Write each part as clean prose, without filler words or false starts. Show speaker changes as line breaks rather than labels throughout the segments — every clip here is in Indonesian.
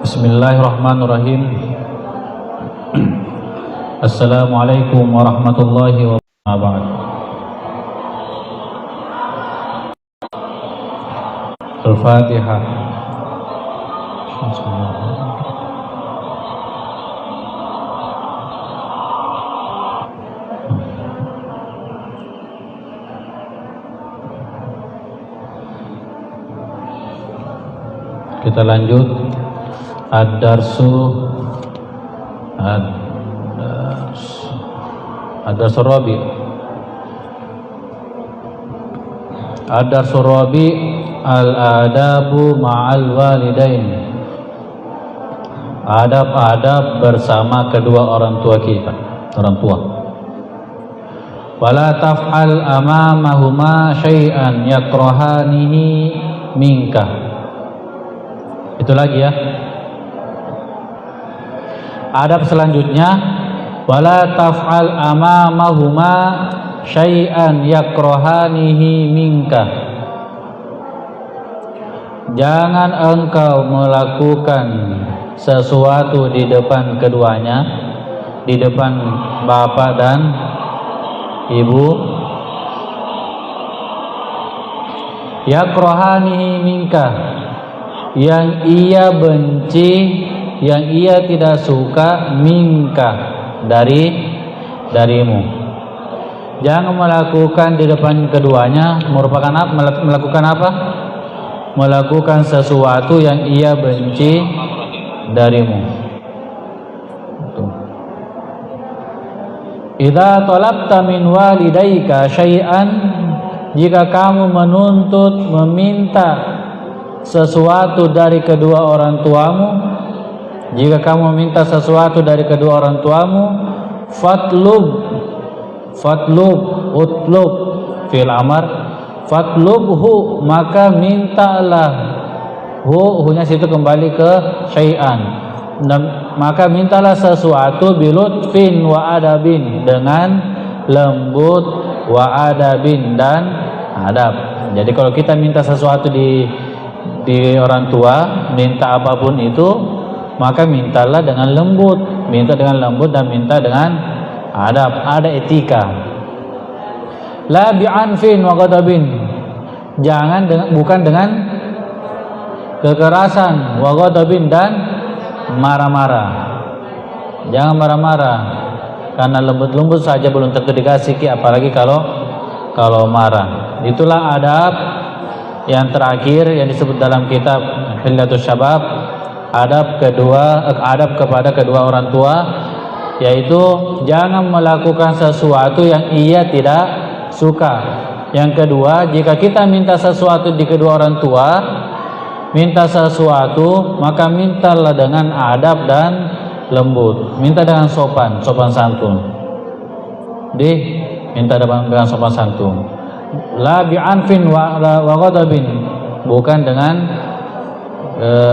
Bismillahirrahmanirrahim. Assalamualaikum warahmatullahi wabarakatuh. Al-Fatihah. Kita lanjut. Ad-darsu Rabi. Ad-darsu Rabi al-adabu ma'al walidain. Adab-adab bersama kedua orang tua kita, orang tua. Wala taf'al amamahuma syai'an yakrahanihi minka. Itu lagi ya. Adab selanjutnya, wala taf'al amamahuma syai'an yakrahanihi minka. Jangan engkau melakukan sesuatu di depan keduanya, di depan bapak dan ibu, yakrahanihi minka, yang ia benci, yang ia tidak suka, minka, darimu. Jangan melakukan di depan keduanya merupakan apa? Melakukan apa? Melakukan sesuatu yang ia benci darimu. Idza talabta min walidayka syai'an, jika kamu menuntut, meminta sesuatu dari kedua orang tuamu, jika kamu minta sesuatu dari kedua orang tuamu, utlub fil amar, fatlubhu, maka mintalah. Hunya situ kembali ke syai'an. Maka mintalah sesuatu bilutfin wa adabin, dengan lembut, wa adabin, dan adab. Jadi kalau kita minta sesuatu di orang tua, minta apapun itu, maka mintalah dengan lembut, minta dengan lembut dan minta dengan adab, ada etika. La bi'anfin wa ghadabin, bukan dengan kekerasan, wa ghadabin, dan marah-marah. Jangan marah-marah, karena lembut-lembut saja belum tentu dikasih, apalagi kalau marah. Itulah adab yang terakhir yang disebut dalam kitab Hilyatus Syabab. Adab kepada kedua orang tua, yaitu jangan melakukan sesuatu yang ia tidak suka. Yang kedua, jika kita minta sesuatu di kedua orang tua, minta sesuatu, maka mintalah dengan adab dan lembut, minta dengan sopan santun. Minta dengan sopan santun. La bi'anfin wa ghadabin, bukan dengan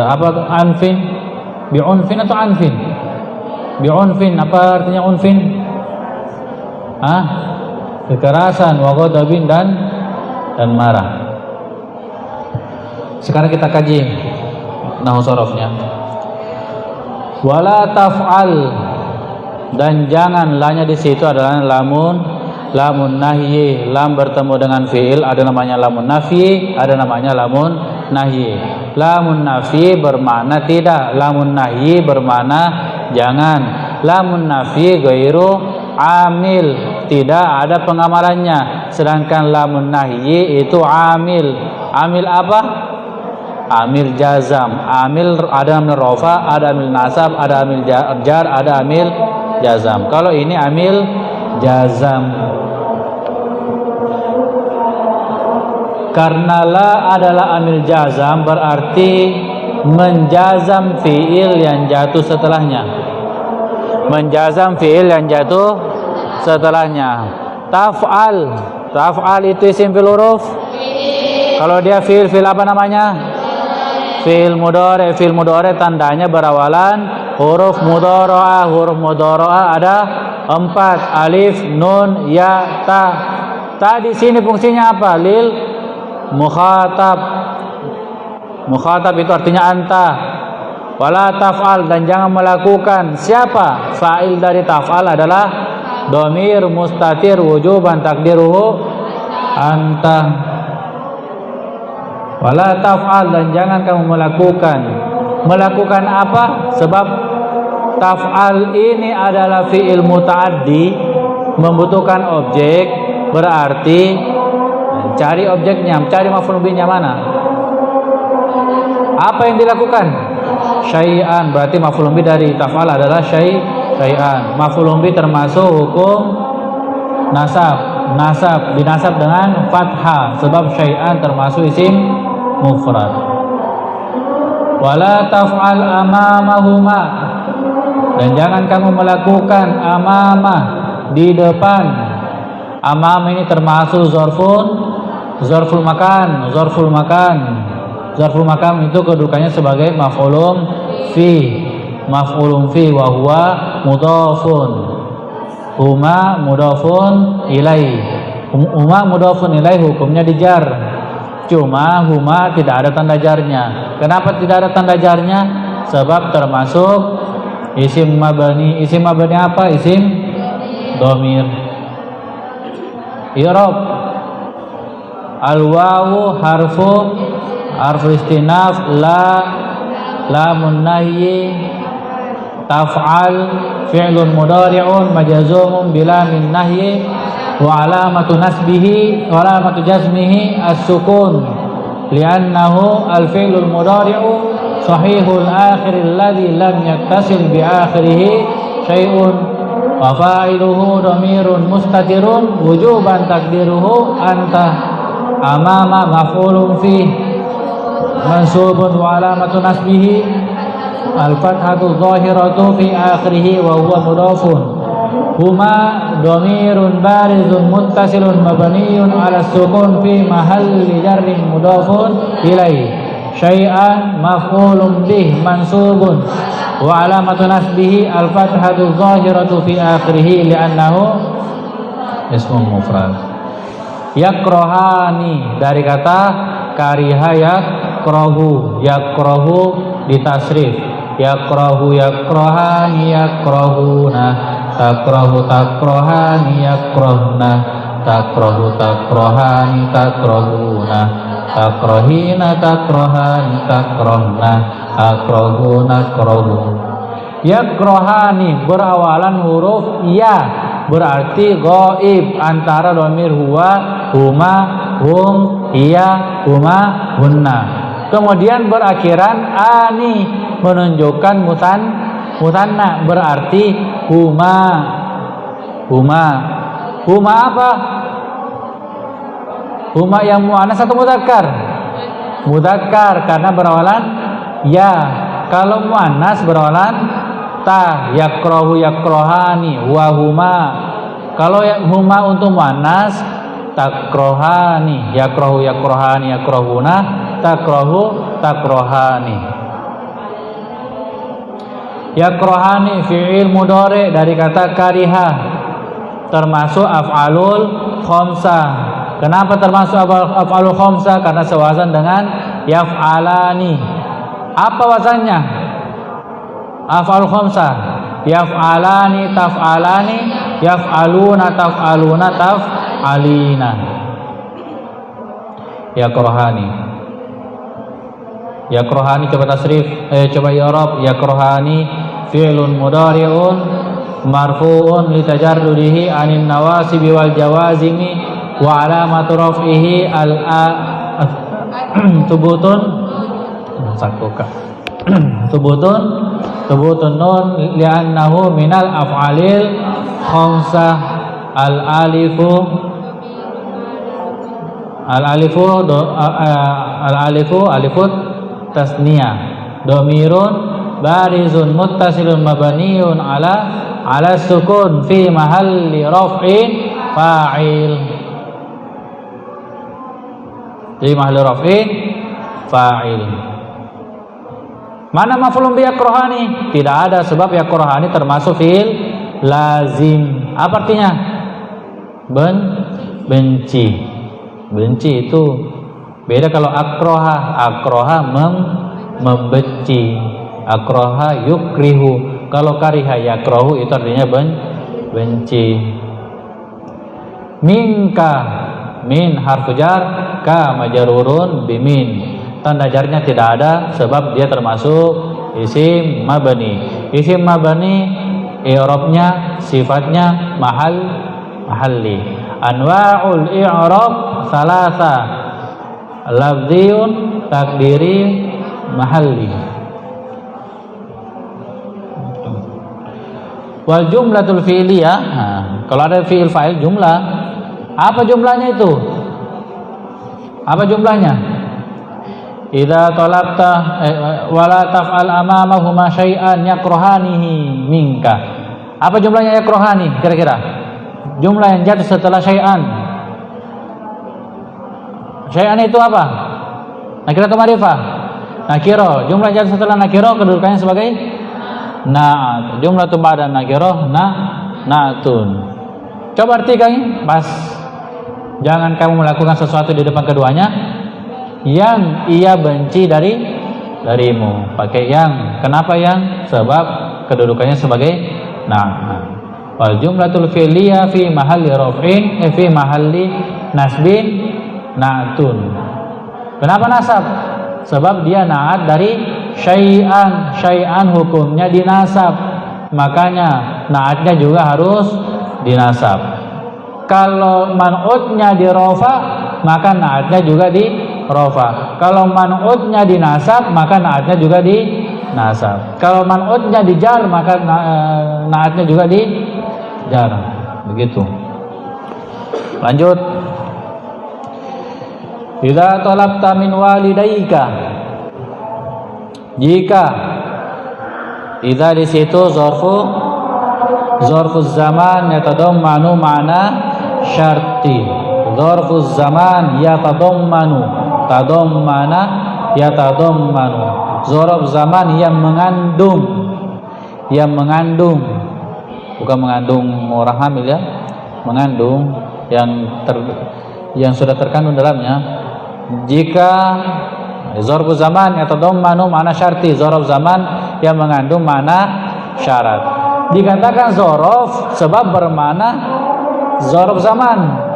apa anfin, bi'unfin atau anfin? Bi'unfin, apa artinya unfin? Kekerasan, wa ghadabin, dan marah. Sekarang kita kaji nahwu sharafnya. Wala taf'al, dan jangan, lanya di situ adalah lamun nahyi. Lam bertemu dengan fi'il, ada namanya lamun nafyi, ada namanya lamun nahyi. Lamun nafyi bermakna tidak, lamun nahyi bermakna jangan. Lamun nafyi ghairu amil, tidak ada pengamalannya. Sedangkan lamun nahyi itu amil. Amil apa? Amil jazam. Amil ada amil rafa, ada amil nasab, ada amil jar, ada amil jazam. Kalau ini amil jazam. Karena la adalah amil jazam, berarti menjazam fi'il yang jatuh setelahnya. Menjazam fi'il yang jatuh setelahnya. Taf'al. Taf'al itu isim fil huruf. Kalau dia fil apa namanya? Fil mudhari. Fil mudhari tandanya berawalan huruf mudhara'ah. Huruf mudhara'ah ada 4, alif, nun, ya, ta. Ta di sini fungsinya apa? Lil mukhatab. Mukhatab itu artinya anta. Wala taf'al, dan jangan melakukan. Siapa? Fa'il dari taf'al adalah dhamir mustatir wujuban takdiruhu anta. Wala taf'al, dan jangan kamu melakukan. Melakukan apa? Sebab taf'al ini adalah fi'il muta'addi, membutuhkan objek, berarti cari objeknya, cari maf'ul bihnya mana? Apa yang dilakukan? Syai'an, berarti maf'ul bih dari taf'al adalah syai'an. Maf'ul bih termasuk hukum nasab. Nasab dinasab dengan fathah sebab syai'an termasuk isim mufrad. Wala taf'al amamahuma, dan jangan kamu melakukan amamah, di depan. Amam ini termasuk zarful makan. Zarful makan itu kedudukannya sebagai maf'ulun fi wa huwa mudhafun. Huma mudhafun ilaih. Huma mudhafun ilaih hukumnya dijar. Cuma huma tidak ada tanda jarnya. Kenapa tidak ada tanda jarnya? Sebab termasuk isim mabani. Isim mabani apa? Isim dhamir. I'rab. Al-wawu harfu istinaf, lamun nahyi, taf'al fi'lun mudhari'un majazumun bilamin nahyi wa alamatu jazmihi as-sukun li'annahu al-fi'lul mudhari'u sahihul akhir alladhi lam yattasil bi akhirih syai'un wa fa'iluhu dhamirun mustatirun wujuban takdiruhu anta. Amama maf'ulun fi mansubun wa alamatu nasbihi al-fathatu dhahiratu fi akhirih wa huwa mudhafun. Huma dhamirun barizun muttasilun mabniyun ala sukun fi mahalli jarrin mudhafun ilaih. Syai'an maf'ulun bih mansubun wa alamatu nasbihi al-fathatu dhahiratu fi akhirih li'annahu ismun mufrad. Yakrohani dari kata kariha yakrohu. Yakrohu ditasrif. Yakrohu yakrohani yakrohuna. Takrohu takrohani yakrohna. Takrohu takrohani takrohuna. Takrohina takrohani takrohna. Akrohuna akrohun. Yakrohani berawalan huruf ya, berarti ghaib antara dhamir huwa, huma, hum, iya, huma, hunna. Kemudian berakhiran ani menunjukkan musanna, berarti huma. Huma apa? Huma yang muannas atau mudzakkar? Mudzakkar karena berawalan ya. Kalau muannas berawalan ta, yakrohu yakrohani wa huma. Kalau huma untuk muannas takrohani, yakrohu yakrohani yakrohuna, takrohu takrohani. Yakrohani fi'il mudhari dari kata kariha, termasuk af'alul khamsah. Kenapa termasuk af'alul khamsah? Karena sewazan dengan yaf'alani. Apa wazannya? Af'al khamsah, yaf'alani taf'alani, yaf'aluna taf'aluna taf'alina. Yakrohani. Yakrohani coba tasrif, coba i'rab. Yakrohani fi'lun mudhari'un marfu'un litajarrudihi 'anil nawasibi wal jawazimi wa 'alamatu raf'ihi thubutun sakuka. Thubutun nun li'annahu minal af'alil khamsah. Alifut tasniyah dhamirun barizun muttasilun mabniyun ala sukun fi mahalli raf'in fa'il. Jadi mahal raf'in fa'il. Mana maf'ulun bi yakrahani? Tidak ada, sebab yakrahani termasuk fi'il lazim. Apa artinya? Benci. Benci itu beda kalau akroha. Akroha membenci. Akroha yukrihu. Kalau kariha yakrohu itu artinya benci. Minka, min harfu jar, ka majrurun bimin. Tanda jarnya tidak ada sebab dia termasuk isim mabani. Isim mabani i'rabnya sifatnya mahalli. Anwa'ul i'rab salasa, lafziyun, takdiri, mahalli. Wal jumlatul fi'liyah, kalau ada fi'il fa'il jumlah, apa jumlahnya itu? Apa jumlahnya? Idza talabta wala taf'al amamahuma syai'an yakrahanihi minka. Apa jumlahnya yakrahani kira-kira? Jumlah yang jatuh setelah syai'an. Syai'an itu apa? Nakirah atau ma'rifah? Nakirah. Jumlah yang jatuh setelah nakirah kedudukannya sebagai na'at. Jumlah tu ba'da nakirah na'atun. Coba artikan pas. Jangan kamu melakukan sesuatu di depan keduanya yang ia benci darimu. Pakai yang. Kenapa yang? Sebab kedudukannya sebagai na'at. Wal jumlatul fi'liyah fi mahalli raf'in fi mahalli nasbin na'atun. Kenapa nasab? Sebab dia na'at dari syai'an. Syai'an hukumnya dinasab, makanya na'atnya juga harus dinasab. Kalau man'utnya di rafa, maka na'atnya juga di rafa. Kalau man'utnya dinasab, maka na'atnya juga di nasab. Kalau man'utnya dijar, maka na'atnya juga di jar. Begitu. Lanjut. Idza talabta min walidayka. Jika idza di situ zarfuz zaman yatadammanu ma'na syarti. Zarfuz zaman yatadammanu, tadammana yatadammanu. Zarf zaman yang mengandung, bukan mengandung orang hamil ya, mengandung yang sudah terkandung dalamnya. Jika zarf zaman yatadammanu ma'na syarti, zarf zaman yang mengandung makna syarat. Dikatakan zarf sebab bermakna zarf zaman.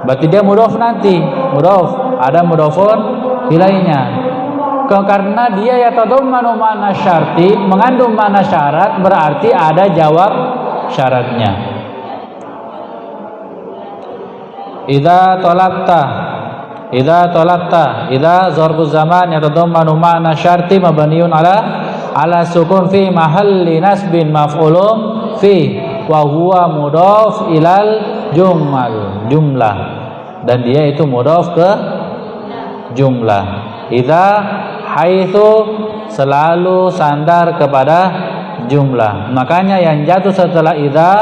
Berarti dia mudhaf nanti. Mudhaf, ada mudhafun ilainya. Karena dia yatadammanu ma'na syarti, mengandung makna syarat, berarti ada jawab syaratnya. Idza talabta, idza zarfuz zaman yatadammanu ma'na syarti mabniun ala sukun fi mahalli nasbin maf'ulun fi wa huwa mudhaf ilal jumlah, dan dia itu mudhaf ke jumlah. Idza haitsu selalu sandar kepada jumlah, makanya yang jatuh setelah idza,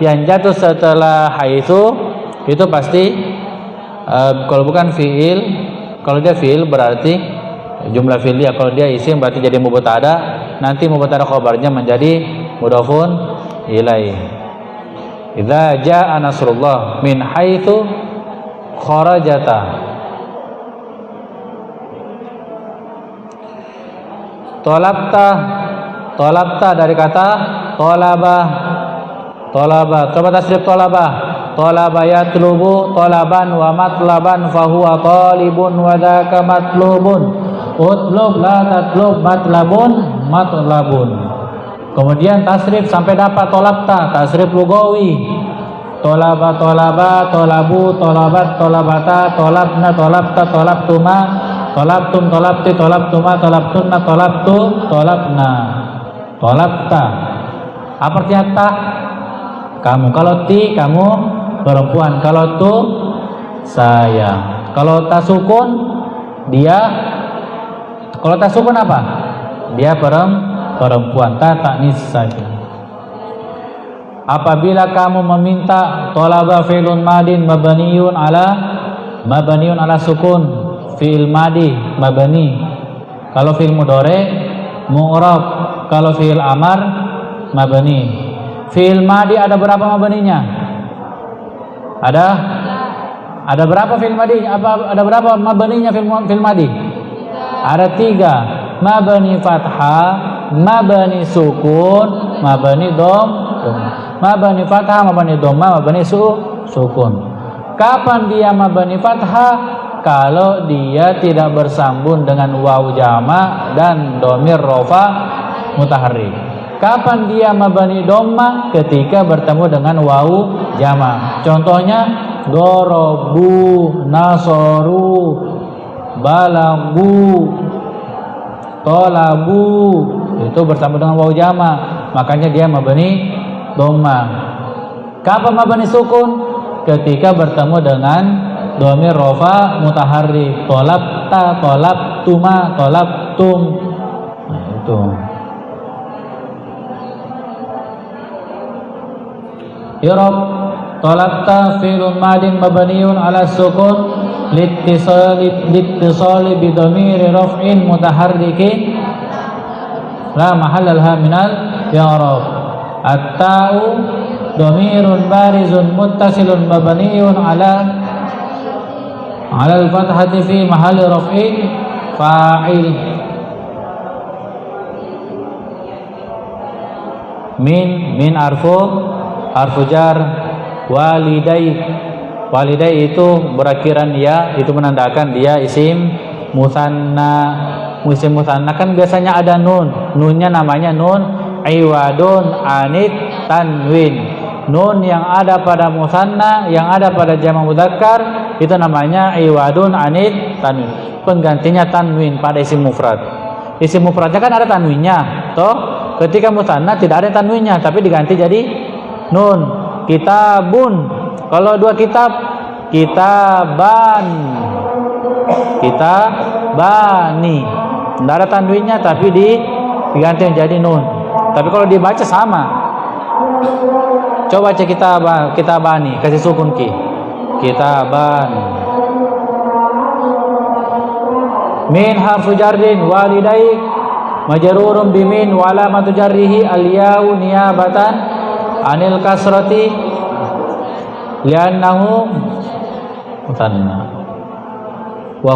yang jatuh setelah haitsu itu pasti kalau bukan fiil, kalau dia fiil berarti jumlah fi'liyah. Kalau dia isim berarti jadi mubtada. Nanti mubtada khabarnya menjadi mudhafun ilaih. Idza jaa nasrullah min haitsu kharajata. Talabta dari kata talaba. Coba tasrif talaba. Talaba yatlubu talaban wa matlaban fahuwa talibun wa dzaka matlubun. Utlub la tatlub matlabun. Kemudian tasrif sampai dapat talabta, tasrif lugawi. Talaba, talabu, talabat, talabata, talabna, talabta, talabtuma, talabtum, talabti, talabtuma, talabtunna, talabtu, talabna. Talabta. Apa artinya ta? Kamu. Kalau ti kamu perempuan. Kalau tu saya. Kalau tasukun dia. Kalau tasukun apa? Dia perempuan. Ta taknis saja. Apabila kamu meminta, talaba fi'lun madin mabniun ala sukun, fi'il madi mabni. Kalau fi'il mudhari mu'rab, kalau fi'il amar mabni. Fi'il madi ada berapa mabninya? Ada berapa fi'il madi? Ada berapa mabninya fi'il madi? Ada 3. Mabni fathah, mabni sukun, mabni dom. Mabni fathah, mabni dhamma, mabni sukun. Kapan dia mabni fathah? Kalau dia tidak bersambung dengan waw jama dan dhamir rafa mutaharrik. Kapan dia mabni dhamma? Ketika bertemu dengan waw jama. Contohnya dorobu, nasoru, balagu, tolabu, itu bersama dengan waw jama, makanya dia mabni dhamma. Kapan mabni sukun? Ketika bertemu dengan dhamir rafa mutaharrik, tolabta, tolabtuma, tolabtum. Nah, itu. I'rab talabta fi'lun madin mabniun ala sukun liittisali bi dhamiri raf'in mutaharrikin la mahalla laha minal i'rab. At-ta'u dhamirun barizun muttasilun mabniun ala al-fathati fi mahalli raf'in fa'il. Min harfu jar. Walidai itu berakhiran ya, itu menandakan dia isim musanna. Isim musanna kan biasanya ada nun. Nunnya namanya nun iwadun anit tanwin. Nun yang ada pada musanna, yang ada pada jamak mudzakkar, itu namanya iwadun anit tanwin. Penggantinya tanwin pada isim mufrad. Isim mufradnya kan ada tanwinnya, toh. Ketika musanna tidak ada tanwinnya, tapi diganti jadi nun. Kitabun, kalau 2 kitab, kitaban, kitabani, tidak ada tanwinnya tapi diganti menjadi nun. Tapi kalau dibaca sama. Coba baca kitabani, kasih sukun ki, kitaban. Min harfu jarrin walidai majrurun bimin wa alamatu jarrihi al-ya'u niyabatan anil kasrati li'annahu musanna wa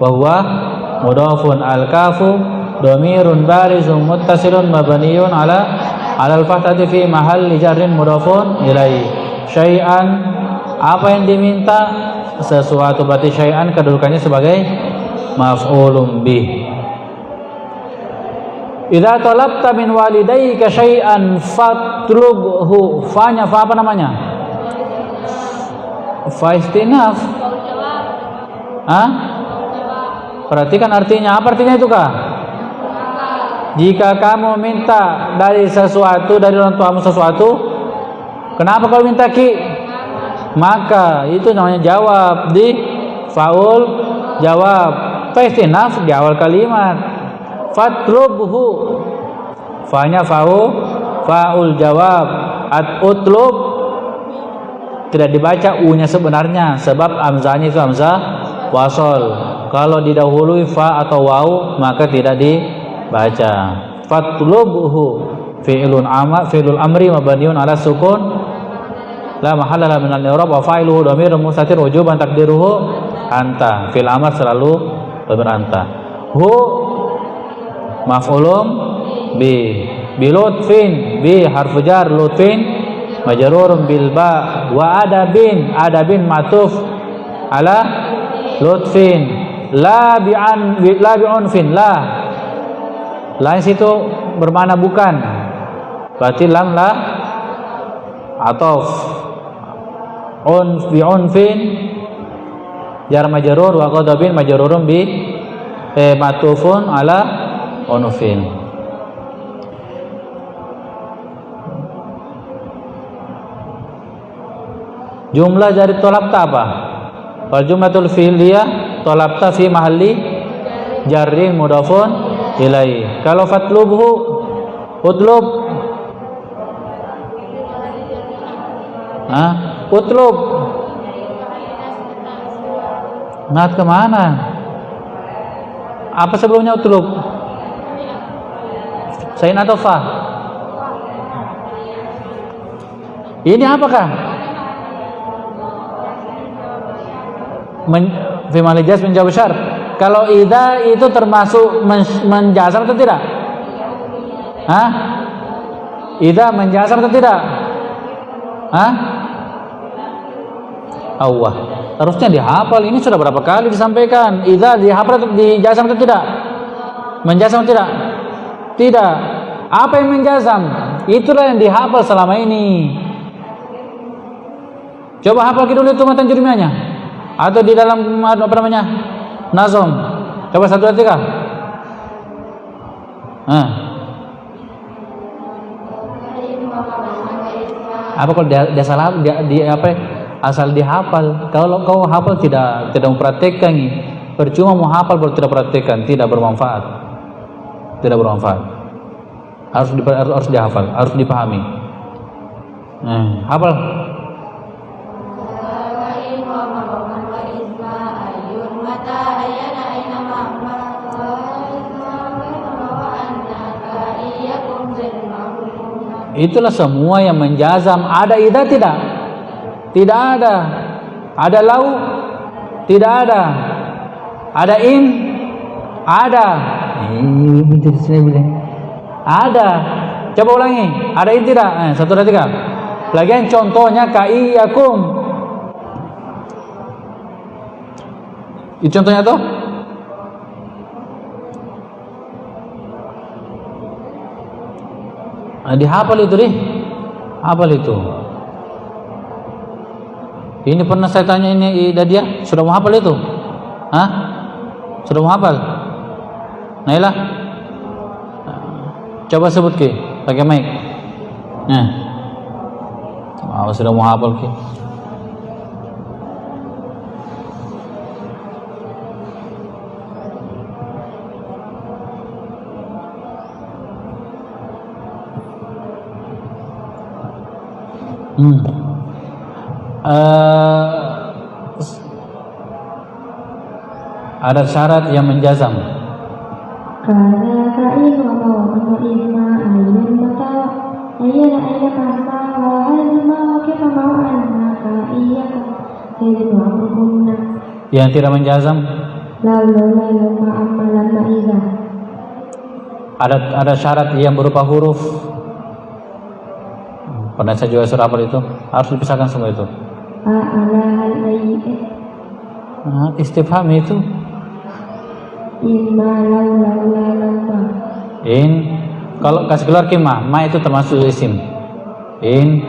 huwa mudhafun al-kafu dhamirun barizun muttasilun mabniun ala al-fathati fi mahalli jarrin mudhafun ilaihi. Syai'an, apa yang diminta? Sesuatu, berarti syai'an kedudukannya sebagai maf'ulun bih. Idza talabta min walidayka syai'an fatlubhu. Fa-nya fa apa namanya? Fa istinaf. Perhatikan artinya. Apa artinya itu, Kak? Jika kamu minta dari sesuatu, dari orang tuamu sesuatu, kenapa kau minta ki? Maka itu namanya jawab di faul jawab. Fa istinaf di awal kalimat. Fatlubhu, fa-nya faul jawab. Utlub tidak dibaca u-nya sebenarnya sebab hamzahnya itu hamzah wasol. Kalau didahului fa atau waw maka tidak dibaca. Fatlubhu fi'lul amri mabniun ala sukun la mahalla lahu min al-i'rab wa fa'iluhu dhamirun mustatir wujuban taqdiruhu anta. Fil amr selalu dhamir anta. Hu maf'ulun bi lutfin, bi harfu jar, lutfin majrurun bil ba, wa adabin matuf ala lutfin, la bi unfin, la situ bermakna bukan, berarti lam la ataf. Bi unfin jar majrur wa qadabin majrurun bi matufun ala unfin. Jumlah dari tolabta apa? Wal jumlatul fi'liyah tolabta fi mahalli jarrin mudhafun ilaihi. Kalau fatlubhu, utlub Utlub. Ngat kemana? Apa sebelumnya utlub? Sain atau fa? Ini apakah? Fi'il jazm menjawab syarat. Kalau idza itu termasuk menjazam atau tidak? Idza menjazam atau tidak? Allah. Harusnya dihafal. Ini sudah berapa kali disampaikan. Idza dihafal atau dijazam atau tidak? Menjazam atau tidak? Tidak. Apa yang menjazam? Itulah yang dihafal selama ini. Coba hafal dulu itu matan jurmianya. Atau di dalam apa namanya? Nazom. Coba 1 2 3. Apa kalau dia salah dia apa? Asal dihafal. Kalau kau hafal tidak mempraktekkan, percuma mau hafal baru tidak praktekkan, tidak bermanfaat. Tidak bermanfaat. Harus dihafal, harus dipahami. Hafal. Itulah semua yang menjazam. Ada idza tidak? Tidak ada. Ada lau? Tidak ada. Ada in? Ada. Jadi saya bilang ada. Coba ulangi. Ada in tidak? 1 2 3. Lagian contohnya kaiyakum. Itu contohnya tuh? Dihafal itu deh. Hafal itu. Ini pernah saya tanya ini dia sudah mau hafal itu? Sudah mau hafal? Nailah. Coba sebut ke pakai mic. Sudah mau hafal ke? Ada syarat yang menjazam.
Karena kain mau isma ayun mata ayana ayana kasa wa alma kaifa mau annaka iyyaka sayyidun wa amruhunna.
Yang tidak menjazam
lalu ma'amalan ma'iza.
Ada syarat yang berupa huruf. Pernah saya juga surah itu harus dipisahkan semua itu. Istifham itu in kalau kasih keluar kima ma itu termasuk isim. In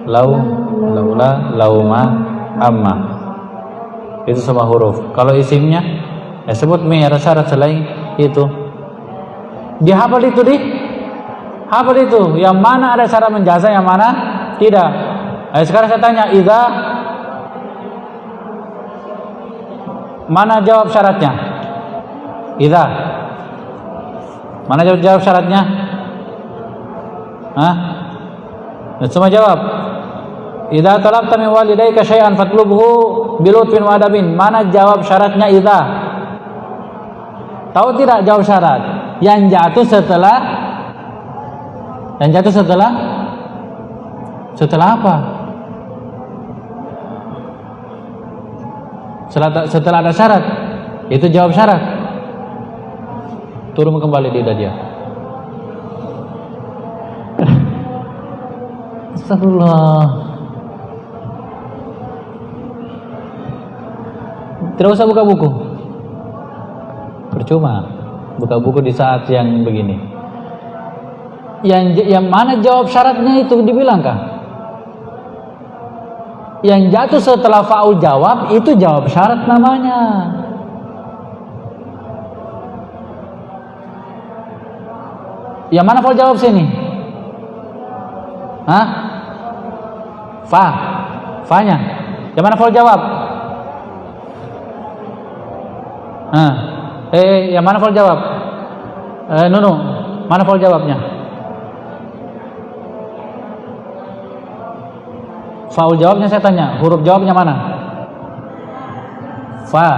laula lauma amma itu semua huruf. Kalau isimnya sebut mi ada syarat selain itu. Dihafal itu hafal itu. Yang mana ada syarat menjazam, yang mana tidak. Sekarang saya tanya, idza mana jawab syaratnya? Idza mana jawab syaratnya? Semua jawab. Idza talabta min walidayka syai'an fatlubhu bilutfin wa adabin. Mana jawab syaratnya idza? Tahu tidak jawab syarat? Yang jatuh setelah apa? Setelah ada syarat. Itu jawab syarat. Turun kembali di dia. Astagfirullah. Tidak usah buka buku. Percuma buka buku di saat yang begini. Yang mana jawab syaratnya itu dibilangkah? Yang jatuh setelah faul jawab itu jawab syarat namanya. Yang mana faul jawab sini? Fa-nya. Yang mana faul jawab? Yang mana faul jawab? Nunu, mana faul jawabnya? Faul jawabnya saya tanya, huruf jawabnya mana? Fa.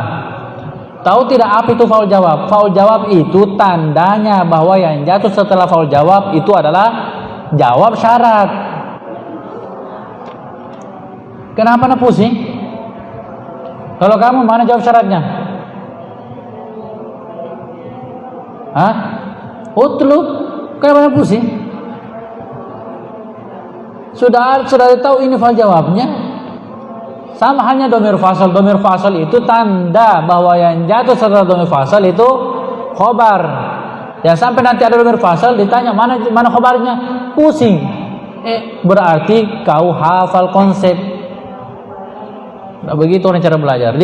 Tahu tidak apa itu faul jawab? Faul jawab itu tandanya bahwa yang jatuh setelah faul jawab itu adalah jawab syarat. Kenapa anda pusing? Kalau kamu mana jawab syaratnya? Hah? Utlub. Kenapa anda pusing? Sudah tahu ini faul jawabnya. Sama halnya dhamir fasal. Dhamir fasal itu tanda bahwa yang jatuh setelah dhamir fasal itu khobar. Ya sampai nanti ada dhamir fasal ditanya mana khobarnya, pusing. Berarti kau hafal konsep. Nah, begitu orang cara belajar.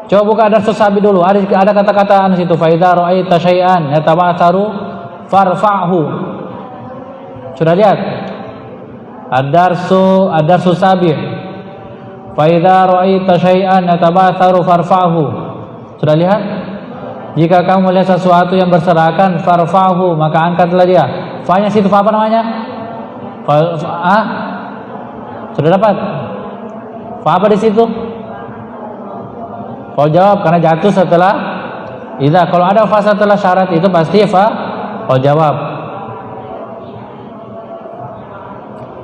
Coba buka ada sabi dulu. Ada kata-kata di situ. Fa idza ra'aita syai'an yatabatharu farfa'hu. Sudah lihat? Ad-darsu sabi'. Fa idza ra'aita syai'an yatabatharu farfa'hu. Sudah lihat? Jika kamu melihat sesuatu yang berserakan, farfa'hu, maka angkatlah dia. Fa-nya situ apa namanya? Sudah dapat? Fa apa di situ? Fa jawab karena jatuh setelah idza. Kalau ada fa setelah syarat itu pasti fa jawab.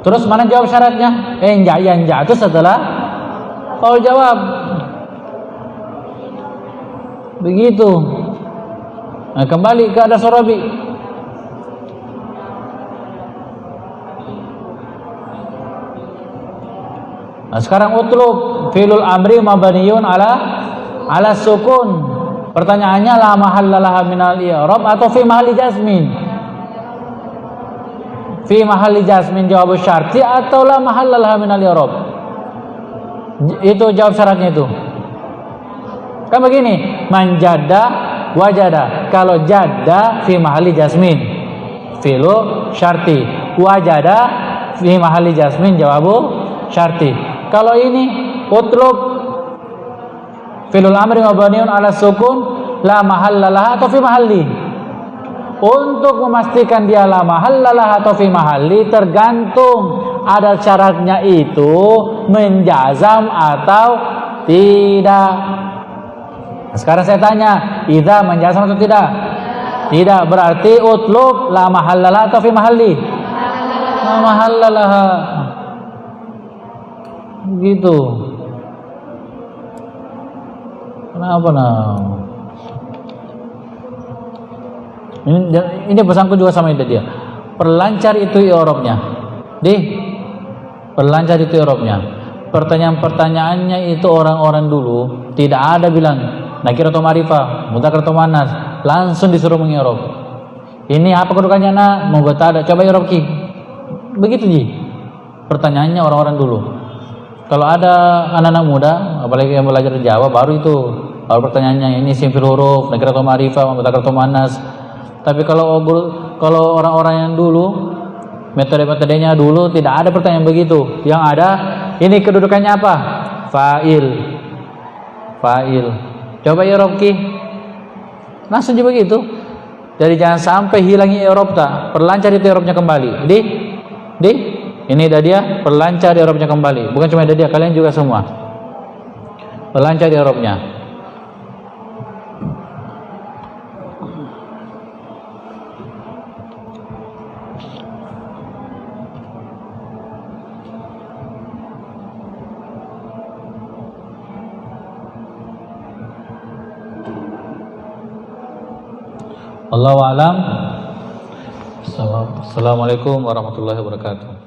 Terus mana jawab syaratnya? Yang jatuh setelah faul jawab. Begitu. Nah, kembali ke ada Surabi. Nah, sekarang utlub fi'lul amri mabniyun ala sukun. Pertanyaannya la mahallalaha minal i'rab atau fi mahalli jazmin? Fi mahalli jazmin jawab syarti atau la mahallalaha minal i'rab? Itu jawab syaratnya itu. Kan begini, man jadda wajada. Kalau jadda fi mahalli jazmin fi'lu syarti, wajada fi mahalli jazmin jawabu syarti. Kalau ini utlub fi'lul amri mabniun ala sukun la mahallalaha atau fi mahalli. Untuk memastikan dia la mahallalaha atau fi mahalli tergantung ada syaratnya itu menjazam atau tidak. Nah, sekarang saya tanya, idza menjazam atau tidak? Tidak, berarti utlub la mahallalaha atau fi mahalli? La mahallalaha. Gitu. Kenapa Ini pesanku juga sama dia. Perlancar itu i'rabnya. Perlancar itu i'rabnya. Pertanyaan-pertanyaannya itu orang-orang dulu tidak ada bilang nakir atau ma'rifah, mudzakkar atau muannas, langsung disuruh mengi'rab. Ini apa kedudukannya nak? Mubtada. Coba i'rab ki. Begitu ji. Pertanyaannya orang-orang dulu. Kalau ada anak-anak muda, apalagi yang belajar Jawa, baru pertanyaannya ini simfil huruf, nakir atau ma'rifah, mudzakkar atau muannas. Tapi kalau orang-orang yang dulu, metode-metodenya dulu tidak ada pertanyaan begitu. Yang ada, ini kedudukannya apa? Fa'il. Coba i'rab ki. Langsung juga begitu. Jadi jangan sampai hilangi i'rab ta. Perlancar itu i'rabnya kembali. Ini dah dia, perlancar i'rabnya kembali. Bukan cuma dia, kalian juga semua. Perlancar i'rabnya. Wallahu a'lam. Assalamualaikum warahmatullahi wabarakatuh.